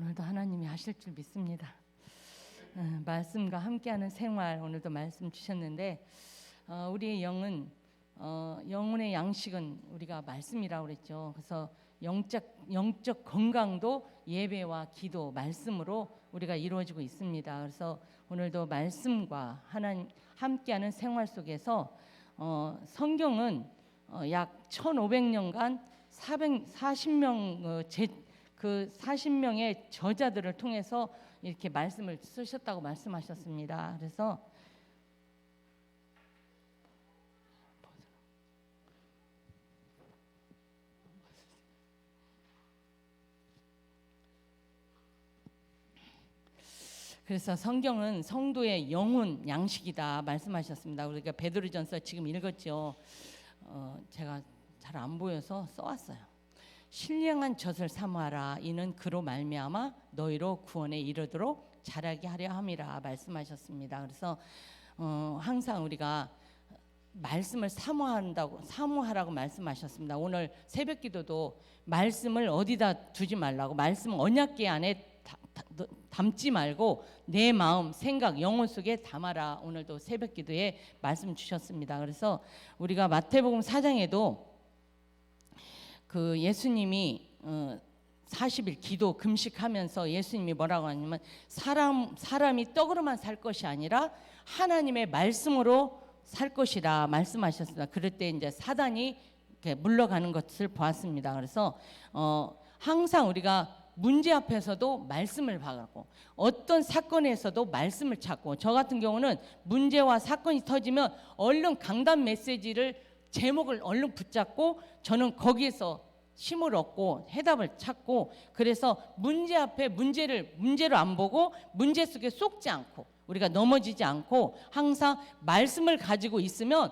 오늘도 하나님이 하실 줄 믿습니다. 말씀과 함께하는 생활, 오늘도 말씀 주셨는데 우리의 영혼의 양식은 우리가 말씀이라고 그랬죠. 그래서 영적 건강도 예배와 기도, 말씀으로 우리가 이루어지고 있습니다. 그래서 오늘도 말씀과 하나님 함께하는 생활 속에서 성경은 약 1500년간 40명의 저자들을 통해서 이렇게 말씀을 쓰셨다고 말씀하셨습니다. 그래서 성경은 성도의 영혼 양식이다 말씀하셨습니다. 우리가 베드로전서 지금 읽었죠. 제가 잘 안 보여서 써왔어요. 신령한 젖을 사모하라. 이는 그로 말미암아 너희로 구원에 이르도록 자라게 하려 함이라 말씀하셨습니다. 그래서 항상 우리가 말씀을 사모하라고 말씀하셨습니다. 오늘 새벽기도도 말씀을 어디다 두지 말라고, 말씀 언약궤 안에 담지 말고 내 마음, 생각, 영혼 속에 담아라. 오늘도 새벽기도에 말씀 주셨습니다. 그래서 우리가 마태복음 4장에도 그 예수님이 40일 기도 금식하면서 예수님이 뭐라고 하냐면 사람이 떡으로만 살 것이 아니라 하나님의 말씀으로 살 것이라 말씀하셨습니다. 그럴 때 이제 사단이 이렇게 물러가는 것을 보았습니다. 그래서 항상 우리가 문제 앞에서도 말씀을 받고 어떤 사건에서도 말씀을 찾고, 저 같은 경우는 문제와 사건이 터지면 얼른 강단 메시지를 제목을 얼른 붙잡고 저는 거기에서 힘을 얻고 해답을 찾고, 그래서 문제 앞에 문제로 안 보고 문제 속에 쏙지 않고 우리가 넘어지지 않고 항상 말씀을 가지고 있으면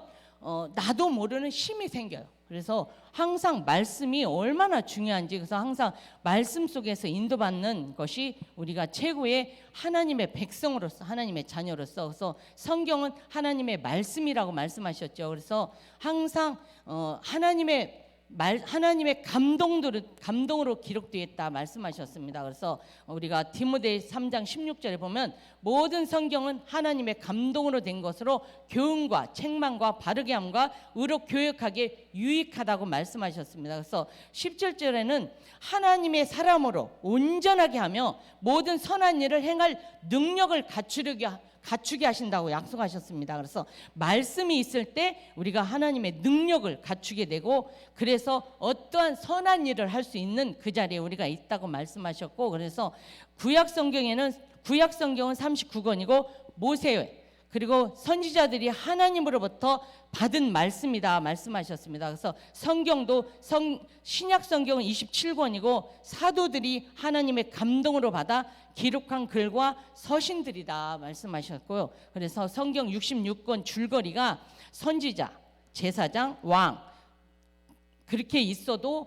나도 모르는 힘이 생겨요. 그래서 항상 말씀이 얼마나 중요한지, 그래서 항상 말씀 속에서 인도받는 것이 우리가 최고의 하나님의 백성으로서, 하나님의 자녀로서, 그래서 성경은 하나님의 말씀이라고 말씀하셨죠. 그래서 항상 하나님의 감동으로 기록되어 있다 말씀하셨습니다. 그래서 우리가 디모데 3장 16절에 보면 모든 성경은 하나님의 감동으로 된 것으로 교훈과 책망과 바르게 함과 의로 교육하기에 유익하다고 말씀하셨습니다. 그래서 17절에는 하나님의 사람으로 온전하게 하며 모든 선한 일을 행할 능력을 갖추게 하신다고 약속하셨습니다. 그래서 말씀이 있을 때 우리가 하나님의 능력을 갖추게 되고, 그래서 어떠한 선한 일을 할 수 있는 그 자리에 우리가 있다고 말씀하셨고, 그래서 구약 성경은 39권이고 모세 그리고 선지자들이 하나님으로부터 받은 말씀이다 말씀하셨습니다. 그래서 성경도 신약 성경은 27권이고 사도들이 하나님의 감동으로 받아 기록한 글과 서신들이다 말씀하셨고요. 그래서 성경 66권 줄거리가 선지자, 제사장, 왕 그렇게 있어도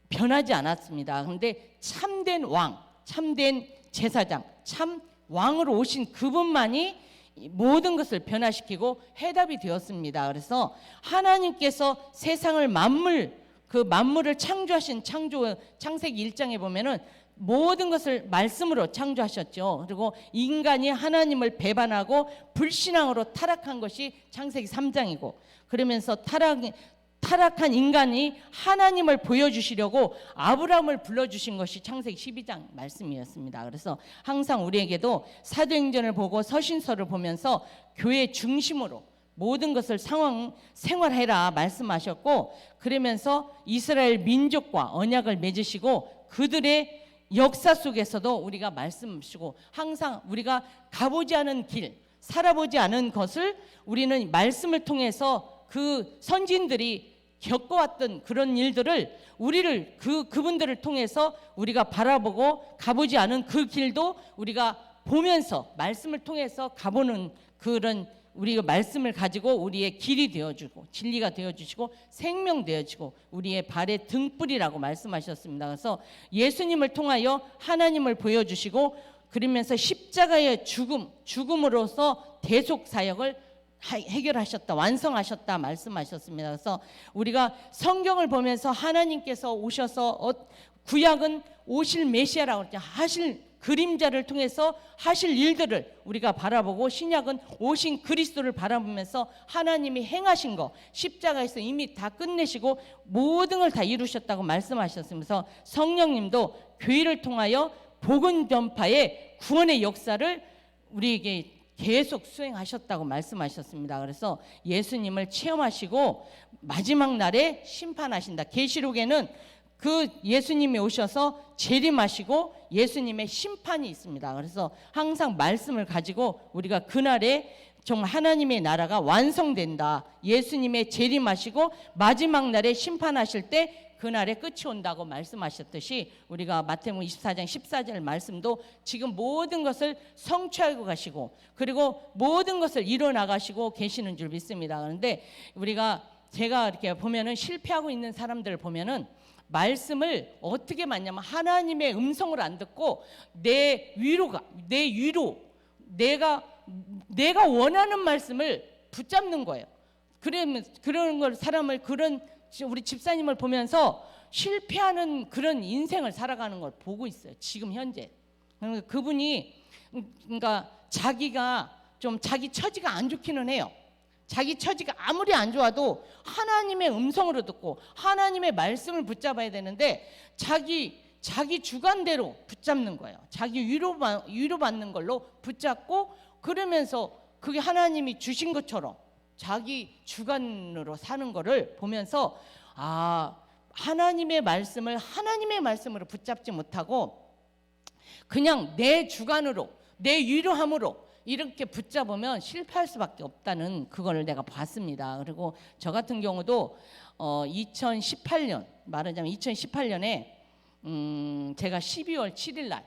변하지 않았습니다. 그런데 참된 왕, 참된 제사장, 참 왕으로 오신 그분만이 모든 것을 변화시키고 해답이 되었습니다. 그래서 하나님께서 세상을 만물을 창조하신 창세기 1장에 보면은 모든 것을 말씀으로 창조하셨죠. 그리고 인간이 하나님을 배반하고 불신앙으로 타락한 것이 창세기 3장이고, 그러면서 타락한 인간이 하나님을 보여주시려고 아브라함을 불러주신 것이 창세기 12장 말씀이었습니다. 그래서 항상 우리에게도 사도행전을 보고 서신서를 보면서 교회 중심으로 모든 것을 생활해라 말씀하셨고, 그러면서 이스라엘 민족과 언약을 맺으시고 그들의 역사 속에서도 우리가 말씀하시고, 항상 우리가 가보지 않은 길, 살아보지 않은 것을 우리는 말씀을 통해서 그 선진들이 겪어왔던 그런 일들을 그분들을 통해서 우리가 바라보고 가보지 않은 그 길도 우리가 보면서 말씀을 통해서 가보는 그런 우리가 말씀을 가지고 우리의 길이 되어주고 진리가 되어주시고 생명 되어주고 우리의 발의 등불이라고 말씀하셨습니다. 그래서 예수님을 통하여 하나님을 보여주시고, 그러면서 십자가의 죽음으로써 대속 사역을 해결하셨다, 완성하셨다 말씀하셨습니다. 그래서 우리가 성경을 보면서 하나님께서 오셔서 구약은 오실 메시아라고 했죠. 하실 그림자를 통해서 하실 일들을 우리가 바라보고, 신약은 오신 그리스도를 바라보면서 하나님이 행하신 거, 십자가에서 이미 다 끝내시고 모든 걸 다 이루셨다고 말씀하셨으면서, 성령님도 교회를 통하여 복음 전파의 구원의 역사를 우리에게 계속 수행하셨다고 말씀하셨습니다. 그래서 예수님을 체험하시고 마지막 날에 심판하신다. 계시록에는 그 예수님이 오셔서 재림하시고 예수님의 심판이 있습니다. 그래서 항상 말씀을 가지고 우리가 그날에 정말 하나님의 나라가 완성된다, 예수님의 재림하시고 마지막 날에 심판하실 때 그날에 끝이 온다고 말씀하셨듯이, 우리가 마태복음 24장 14절 말씀도 지금 모든 것을 성취하고 가시고 그리고 모든 것을 이뤄나가시고 계시는 줄 믿습니다. 그런데 제가 이렇게 보면은 실패하고 있는 사람들을 보면은 말씀을 어떻게 맞냐면 하나님의 음성을 안 듣고 내 위로 내가 원하는 말씀을 붙잡는 거예요. 그런 걸 우리 집사님을 보면서 실패하는 그런 인생을 살아가는 걸 보고 있어요. 지금 현재. 그분이 그러니까 자기가 좀 자기 처지가 안 좋기는 해요. 자기 처지가 아무리 안 좋아도 하나님의 음성으로 듣고 하나님의 말씀을 붙잡아야 되는데 자기 주관대로 붙잡는 거예요. 자기 위로받는 걸로 붙잡고, 그러면서 그게 하나님이 주신 것처럼 자기 주관으로 사는 거를 보면서, 하나님의 말씀을 하나님의 말씀으로 붙잡지 못하고 그냥 내 주관으로, 내 위로함으로 이렇게 붙잡으면 실패할 수밖에 없다는 그걸 내가 봤습니다. 그리고 저 같은 경우도 2018년, 말하자면 2018년에 제가 12월 7일 날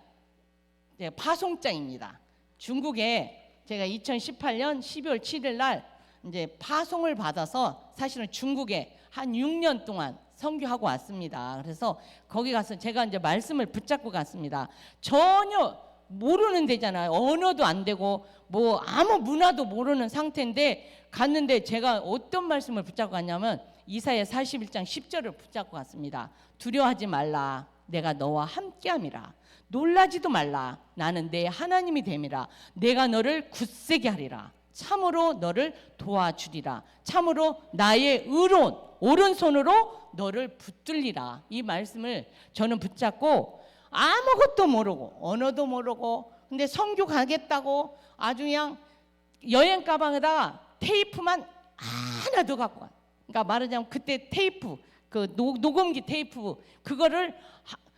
파송장입니다. 중국에 제가 2018년 12월 7일 날 이제 파송을 받아서 사실은 중국에 한 6년 동안 선교하고 왔습니다. 그래서 거기 가서 제가 이제 말씀을 붙잡고 갔습니다. 전혀 모르는 데잖아요. 언어도 안 되고 뭐 아무 문화도 모르는 상태인데 갔는데 제가 어떤 말씀을 붙잡고 갔냐면 이사야 41장 10절을 붙잡고 갔습니다. 두려워하지 말라, 내가 너와 함께함이라. 놀라지도 말라, 나는 내 하나님이 됨이라. 내가 너를 굳세게 하리라. 참으로 너를 도와주리라. 참으로 나의 의로운 오른손으로 너를 붙들리라. 이 말씀을 저는 붙잡고 아무것도 모르고 언어도 모르고, 근데 선교 가겠다고 아주 그냥 여행 가방에다 테이프만 하나 더 갖고 가. 그러니까 말하자면 그때 테이프, 그 녹음기 테이프, 그거를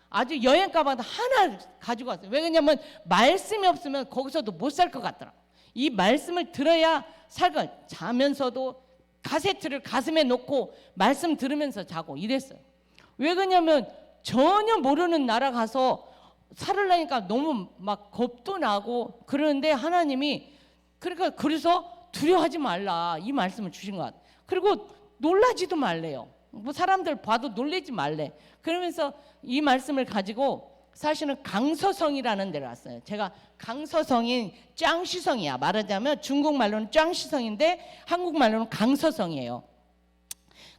아주 여행 가방에다 하나 가지고 왔어요. 왜냐면 말씀이 없으면 거기서도 못 살 것 같더라. 이 말씀을 들어야 살거. 자면서도 카세트를 가슴에 놓고 말씀 들으면서 자고 이랬어요. 왜 그러냐면 전혀 모르는 나라 가서 살으려니까 너무 막 겁도 나고 그러는데 하나님이 그래서 두려워하지 말라 이 말씀을 주신 것 같아요. 그리고 놀라지도 말래요. 뭐 사람들 봐도 놀라지 말래. 그러면서 이 말씀을 가지고 사실은 강서성이라는 데를 왔어요. 제가 강서성인 짱시성이야. 말하자면 중국말로는 짱시성인데 한국말로는 강서성이에요.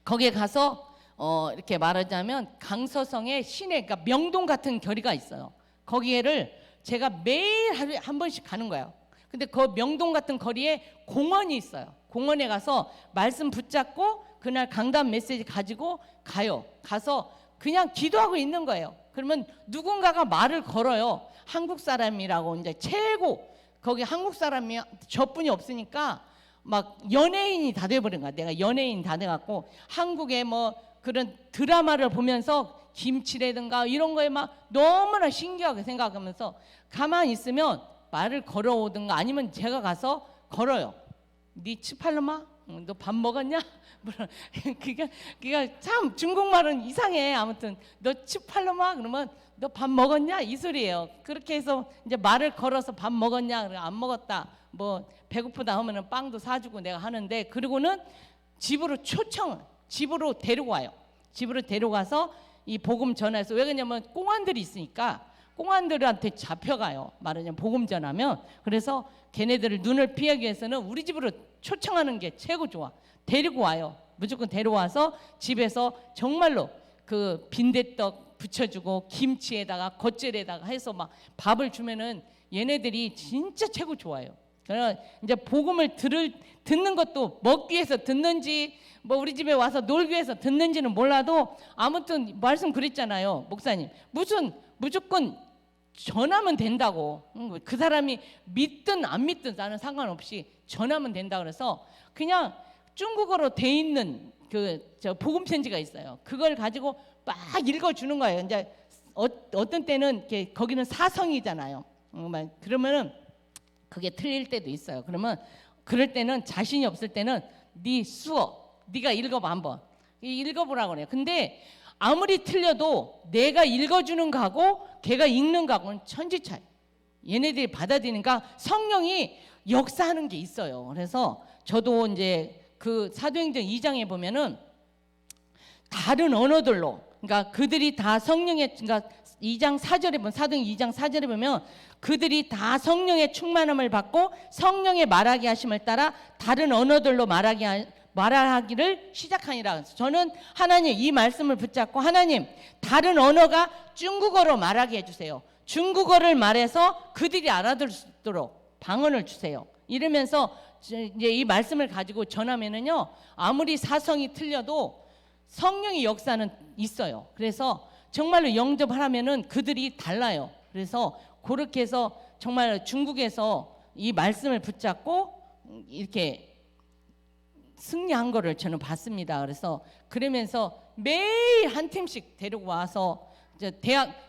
거기에 가서 이렇게 말하자면 강서성의 시내, 그러니까 명동 같은 거리가 있어요. 거기를 제가 매일 하루에 한 번씩 가는 거예요. 근데 그 명동 같은 거리에 공원이 있어요. 공원에 가서 말씀 붙잡고 그날 강단 메시지 가지고 가요. 가서 그냥 기도하고 있는 거예요. 그러면 누군가가 말을 걸어요. 한국 사람이라고 이제 최고, 거기 한국 사람이 저뿐이 없으니까 막 연예인이 다 돼버린 거야. 내가 연예인 다 돼갖고 한국의 뭐 그런 드라마를 보면서 김치라든가 이런 거에 막 너무나 신기하게 생각하면서 가만히 있으면 말을 걸어오든가 아니면 제가 가서 걸어요. 네 치팔로마? 너 밥 먹었냐? 그러니까 참 중국말은 이상해. 아무튼 너 치팔로마? 그러면 너 밥 먹었냐? 이 소리예요. 그렇게 해서 이제 말을 걸어서 밥 먹었냐? 그래 안 먹었다. 뭐 배고프다 하면은 빵도 사주고 내가 하는데, 그리고는 집으로 데리고 와요. 집으로 데려가서 이 복음 전해서, 왜 그러냐면 공안들이 있으니까 꽁안들한테 잡혀가요. 말하자면 복음 전하면. 그래서 걔네들을 눈을 피하기 위해서는 우리 집으로 초청하는 게 최고 좋아. 데리고 와요. 무조건 데려와서 집에서 정말로 그 빈대떡 부쳐주고 김치에다가 겉절에다가 해서 막 밥을 주면은 얘네들이 진짜 최고 좋아요. 그래서 이제 복음을 듣는 것도 먹기 위해서 듣는지 뭐 우리 집에 와서 놀기 위해서 듣는지는 몰라도 아무튼 말씀 그랬잖아요. 목사님 무조건 전하면 된다고. 그 사람이 믿든 안 믿든 나는 상관없이 전하면 된다. 그래서 그냥 중국어로 돼 있는 저 복음 편지가 있어요. 그걸 가지고 막 읽어주는 거예요. 이제 어떤 때는 이렇게 거기는 사성이잖아요. 그러면은 그게 틀릴 때도 있어요. 그러면 그럴 때는 자신이 없을 때는 네 수어 네가 읽어봐 한번 읽어보라고 그래요. 근데 아무리 틀려도 내가 읽어주는 거하고 걔가 읽는 거하고는 천지 차이. 얘네들이 받아들이니까 성령이 역사하는 게 있어요. 그래서 저도 이제 그 사도행전 2장에 보면은 다른 언어들로, 그러니까 그들이 다 성령의, 그러니까 2장 4절에 보면, 사도행전 2장 4절에 보면 그들이 다 성령의 충만함을 받고 성령의 말하게 하심을 따라 다른 언어들로 말하기를 시작하니라. 저는 하나님 이 말씀을 붙잡고, 하나님 다른 언어가 중국어로 말하게 해주세요. 중국어를 말해서 그들이 알아들 수 있도록 방언을 주세요. 이러면서 이제 이 말씀을 가지고 전하면은요, 아무리 사성이 틀려도 성령의 역사는 있어요. 그래서 정말로 영접하라면은 그들이 달라요. 그래서 그렇게 해서 정말 중국에서 이 말씀을 붙잡고 이렇게 승리한 거를 저는 봤습니다. 그래서 그러면서 매일 한 팀씩 데리고 와서 이제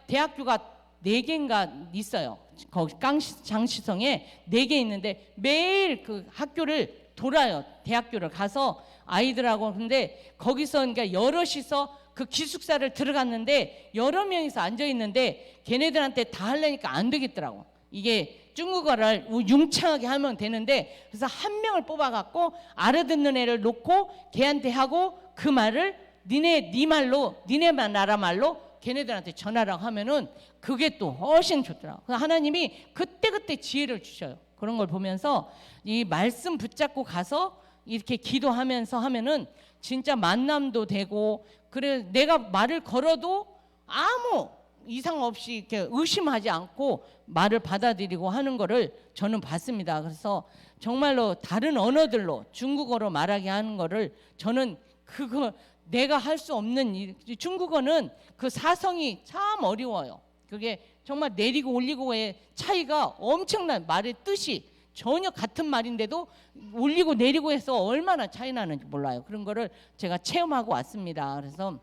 대학교가 4개인가 있어요. 거기 장시성에 4개 있는데 매일 그 학교를 돌아요. 대학교를 가서 아이들하고. 근데 거기서 그러니까 여럿이서 그 기숙사를 들어갔는데 여러 명이서 앉아 있는데 걔네들한테 다 하려니까 안 되겠더라고. 이게 중국어를 융창하게 하면 되는데, 그래서 한 명을 뽑아갖고 알아듣는 애를 놓고 걔한테 하고 그 말을 네 말로 니네 나라 말로 걔네들한테 전하라고 하면은 그게 또 훨씬 좋더라고. 하나님이 그때그때 지혜를 주셔요. 그런 걸 보면서 이 말씀 붙잡고 가서 이렇게 기도하면서 하면은 진짜 만남도 되고, 그래 내가 말을 걸어도 아무 이상 없이 이렇게 의심하지 않고 말을 받아들이고 하는 거를 저는 봤습니다. 그래서 정말로 다른 언어들로 중국어로 말하게 하는 거를 저는 그거 내가 할 수 없는 일. 중국어는 그 사성이 참 어려워요. 그게 정말 내리고 올리고의 차이가 엄청난, 말의 뜻이 전혀 같은 말인데도 올리고 내리고 해서 얼마나 차이 나는지 몰라요. 그런 거를 제가 체험하고 왔습니다. 그래서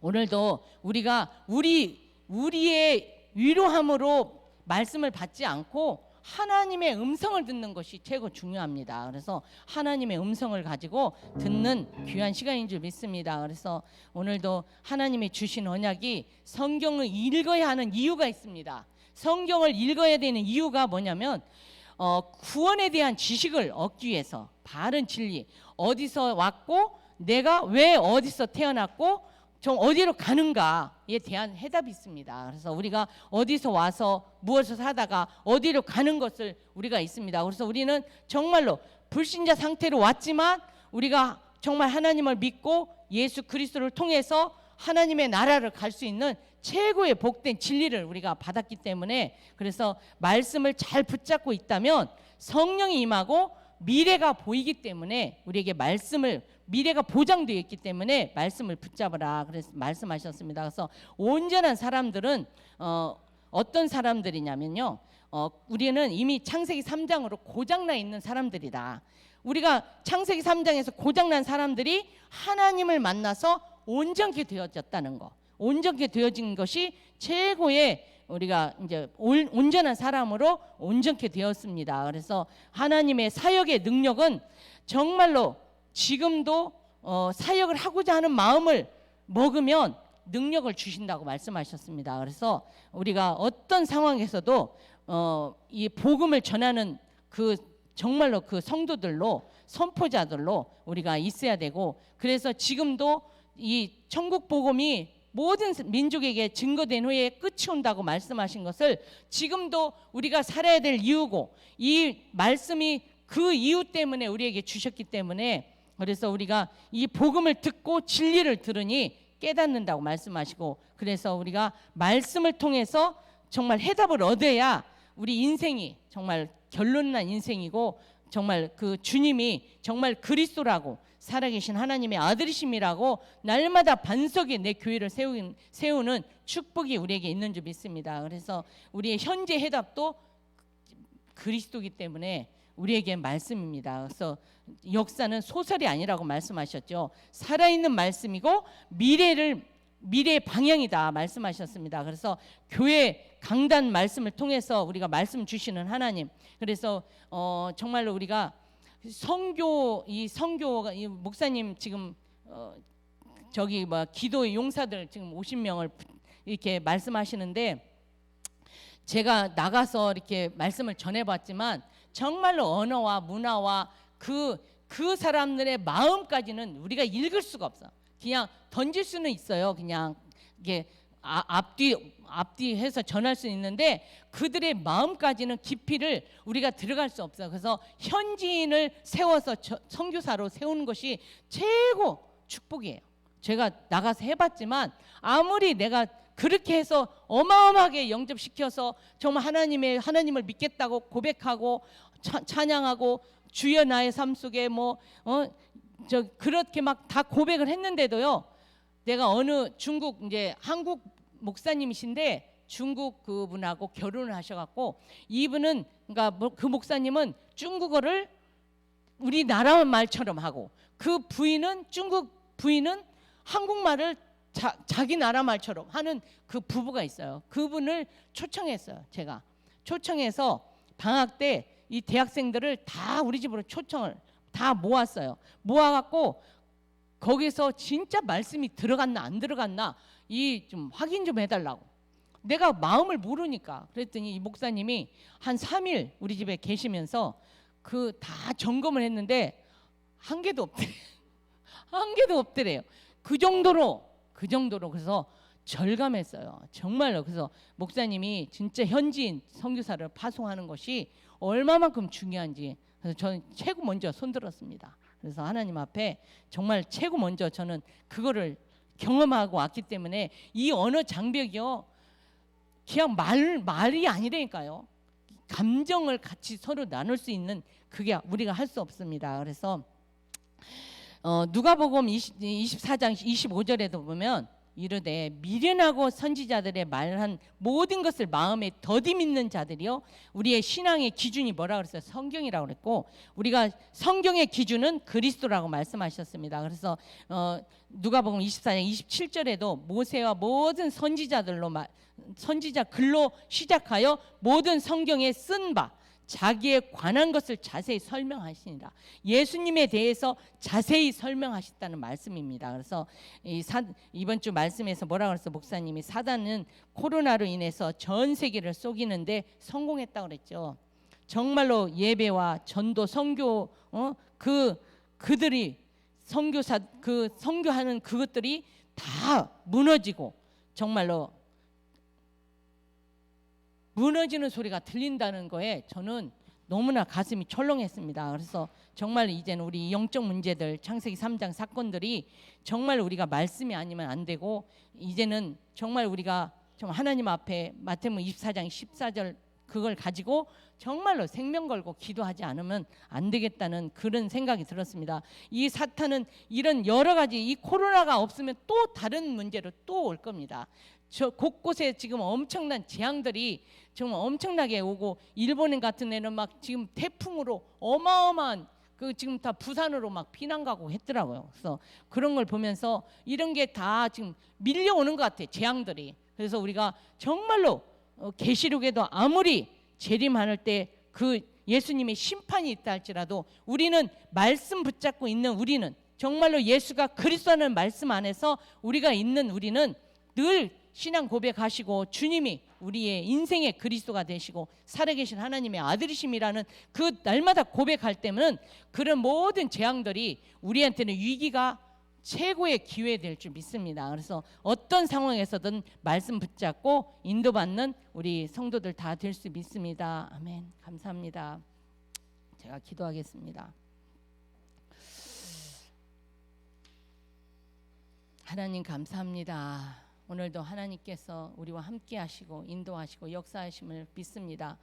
오늘도 우리가 우리의 위로함으로 말씀을 받지 않고 하나님의 음성을 듣는 것이 최고 중요합니다. 그래서 하나님의 음성을 가지고 듣는 귀한 시간인 줄 믿습니다. 그래서 오늘도 하나님이 주신 언약이 성경을 읽어야 하는 이유가 있습니다. 성경을 읽어야 되는 이유가 뭐냐면 구원에 대한 지식을 얻기 위해서, 바른 진리, 어디서 왔고 내가 왜 어디서 태어났고 좀 어디로 가는가에 대한 해답이 있습니다. 그래서 우리가 어디서 와서 무엇을 하다가 어디로 가는 것을 우리가 있습니다. 그래서 우리는 정말로 불신자 상태로 왔지만 우리가 정말 하나님을 믿고 예수 그리스도를 통해서 하나님의 나라를 갈 수 있는 최고의 복된 진리를 우리가 받았기 때문에, 그래서 말씀을 잘 붙잡고 있다면 성령이 임하고 미래가 보이기 때문에 우리에게 미래가 보장되어 있기 때문에 말씀을 붙잡으라 그래서 말씀하셨습니다. 그래서 온전한 사람들은 어떤 사람들이냐면요, 우리는 이미 창세기 3장으로 고장나 있는 사람들이다. 우리가 창세기 3장에서 고장난 사람들이 하나님을 만나서 온전케 되어졌다는 거, 온전케 되어진 것이 최고의 우리가 이제 온전한 사람으로 온전케 되었습니다. 그래서 하나님의 사역의 능력은 정말로 지금도 사역을 하고자 하는 마음을 먹으면 능력을 주신다고 말씀하셨습니다. 그래서 우리가 어떤 상황에서도 이 복음을 전하는 그 정말로 그 성도들로, 선포자들로 우리가 있어야 되고, 그래서 지금도 이 천국 복음이 모든 민족에게 증거된 후에 끝이 온다고 말씀하신 것을 지금도 우리가 살아야 될 이유고, 이 말씀이 그 이유 때문에 우리에게 주셨기 때문에, 그래서 우리가 이 복음을 듣고 진리를 들으니 깨닫는다고 말씀하시고, 그래서 우리가 말씀을 통해서 정말 해답을 얻어야 우리 인생이 정말 결론난 인생이고, 정말 그 주님이 정말 그리스도라고 살아계신 하나님의 아들이심이라고 날마다 반석에 내 교회를 세우는 축복이 우리에게 있는 줄 믿습니다. 그래서 우리의 현재 해답도 그리스도이기 때문에 우리에게 말씀입니다. 그래서 역사는 소설이 아니라고 말씀하셨죠. 살아있는 말씀이고 미래의 방향이다 말씀하셨습니다. 그래서 교회 강단 말씀을 통해서 우리가 말씀 주시는 하나님, 그래서 정말로 우리가 성교가 이 목사님 지금 저기 기도의 용사들 지금 50명을 이렇게 말씀하시는데, 제가 나가서 이렇게 말씀을 전해봤지만 정말로 언어와 문화와 그 사람들의 마음까지는 우리가 읽을 수가 없어. 그냥 던질 수는 있어요. 그냥 이게 앞뒤 해서 전할 수 있는데 그들의 마음까지는 깊이를 우리가 들어갈 수 없어요. 그래서 현지인을 세워서 선교사로 세우는 것이 최고 축복이에요. 제가 나가서 해봤지만 아무리 내가 그렇게 해서 어마어마하게 영접시켜서 정말 하나님을 믿겠다고 고백하고 찬양하고 주여 나의 삶 속에 그렇게 막 다 고백을 했는데도요, 내가 어느 중국 이제 한국 목사님이신데 중국 그분하고 결혼을 하셔갖고, 이분은 그러니까 그 목사님은 중국어를 우리나라 말처럼 하고, 그 중국 부인은 한국말을 자기 나라 말처럼 하는 그 부부가 있어요. 그분을 초청했어요. 제가 초청해서 방학 때 이 대학생들을 다 우리 집으로 초청을 다 모았어요. 모아갖고 거기서 진짜 말씀이 들어갔나 안 들어갔나 좀 확인 좀 해달라고. 내가 마음을 모르니까. 그랬더니 이 목사님이 한 3일 우리 집에 계시면서 다 점검을 했는데 한 개도 없대. 한 개도 없더래요. 그 정도로 그래서 절감했어요. 정말로. 그래서 목사님이 진짜 현지인 선교사를 파송하는 것이 얼마만큼 중요한지, 그래서 저는 최고 먼저 손들었습니다. 그래서 하나님 앞에 정말 최고 먼저 저는 그거를 경험하고 왔기 때문에 이 언어 장벽이요, 그냥 말이 아니라니까요. 감정을 같이 서로 나눌 수 있는 그게 우리가 할 수 없습니다. 그래서 누가복음 24장 25절에도 보면 이르되 미련하고 선지자들의 말한 모든 것을 마음에 더디 믿는 자들이요, 우리의 신앙의 기준이 뭐라 그랬어요? 성경이라고 그랬고, 우리가 성경의 기준은 그리스도라고 말씀하셨습니다. 그래서 누가복음 24장 27절에도 모세와 모든 선지자 글로 시작하여 모든 성경에 쓴 바 자기에 관한 것을 자세히 설명하시니라. 예수님에 대해서 자세히 설명하셨다는 말씀입니다. 그래서 이번 주 말씀에서 뭐라고 그랬어? 목사님이 사단은 코로나로 인해서 전 세계를 속이는데 성공했다고 그랬죠. 정말로 예배와 전도, 선교, 그들이 선교하는 그것들이 다 무너지고 정말로 무너지는 소리가 들린다는 거에 저는 너무나 가슴이 철렁했습니다. 그래서 정말 이제는 우리 영적 문제들, 창세기 3장 사건들이 정말 우리가 말씀이 아니면 안 되고, 이제는 정말 우리가 정말 하나님 앞에 마태복음 24장 14절 그걸 가지고 정말로 생명 걸고 기도하지 않으면 안 되겠다는 그런 생각이 들었습니다. 이 사탄은 이런 여러 가지, 이 코로나가 없으면 또 다른 문제로 또 올 겁니다. 저 곳곳에 지금 엄청난 재앙들이 정말 엄청나게 오고, 일본 같은 데는 막 지금 태풍으로 어마어마한 지금 다 부산으로 막 피난 가고 했더라고요. 그래서 그런 걸 보면서 이런 게 다 지금 밀려오는 것 같아요, 재앙들이. 그래서 우리가 정말로 계시록에도 아무리 재림할 때 예수님의 심판이 있다 할지라도 우리는 말씀 붙잡고 있는 우리는 정말로 예수가 그리스도라는 말씀 안에서 우리가 있는 우리는 늘 신앙 고백하시고 주님이 우리의 인생의 그리스도가 되시고 살아계신 하나님의 아들이심이라는 날마다 고백할 때는 그런 모든 재앙들이 우리한테는 위기가 최고의 기회 될 줄 믿습니다. 그래서 어떤 상황에서든 말씀 붙잡고 인도받는 우리 성도들 다 될 수 믿습니다. 아멘. 감사합니다. 제가 기도하겠습니다. 하나님 감사합니다. 오늘도 하나님께서 우리와 함께 하시고 인도하시고 역사하심을 믿습니다.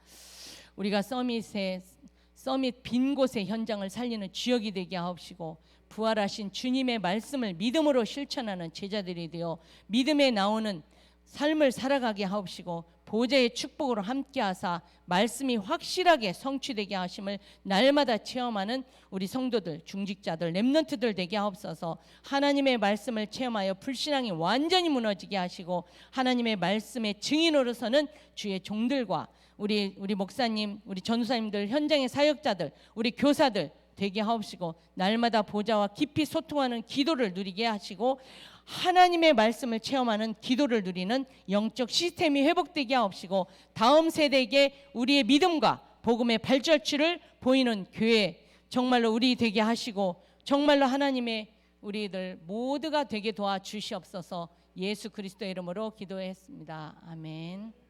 우리가 서밋 빈 곳의 현장을 살리는 주역이 되게 하옵시고 부활하신 주님의 말씀을 믿음으로 실천하는 제자들이 되어 믿음에 나오는 삶을 살아가게 하옵시고 보좌의 축복으로 함께하사 말씀이 확실하게 성취되게 하심을 날마다 체험하는 우리 성도들, 중직자들, 렘넌트들 되게 하옵소서. 하나님의 말씀을 체험하여 불신앙이 완전히 무너지게 하시고 하나님의 말씀의 증인으로서는 주의 종들과 우리 목사님, 우리 전도사님들, 현장의 사역자들, 우리 교사들 되게 하옵시고 날마다 보좌와 깊이 소통하는 기도를 누리게 하시고 하나님의 말씀을 체험하는 기도를 누리는 영적 시스템이 회복되게 하옵시고 다음 세대에게 우리의 믿음과 복음의 발자취를 보이는 교회 정말로 우리 되게 하시고 정말로 하나님의 우리들 모두가 되게 도와주시옵소서. 예수 그리스도의 이름으로 기도했습니다. 아멘.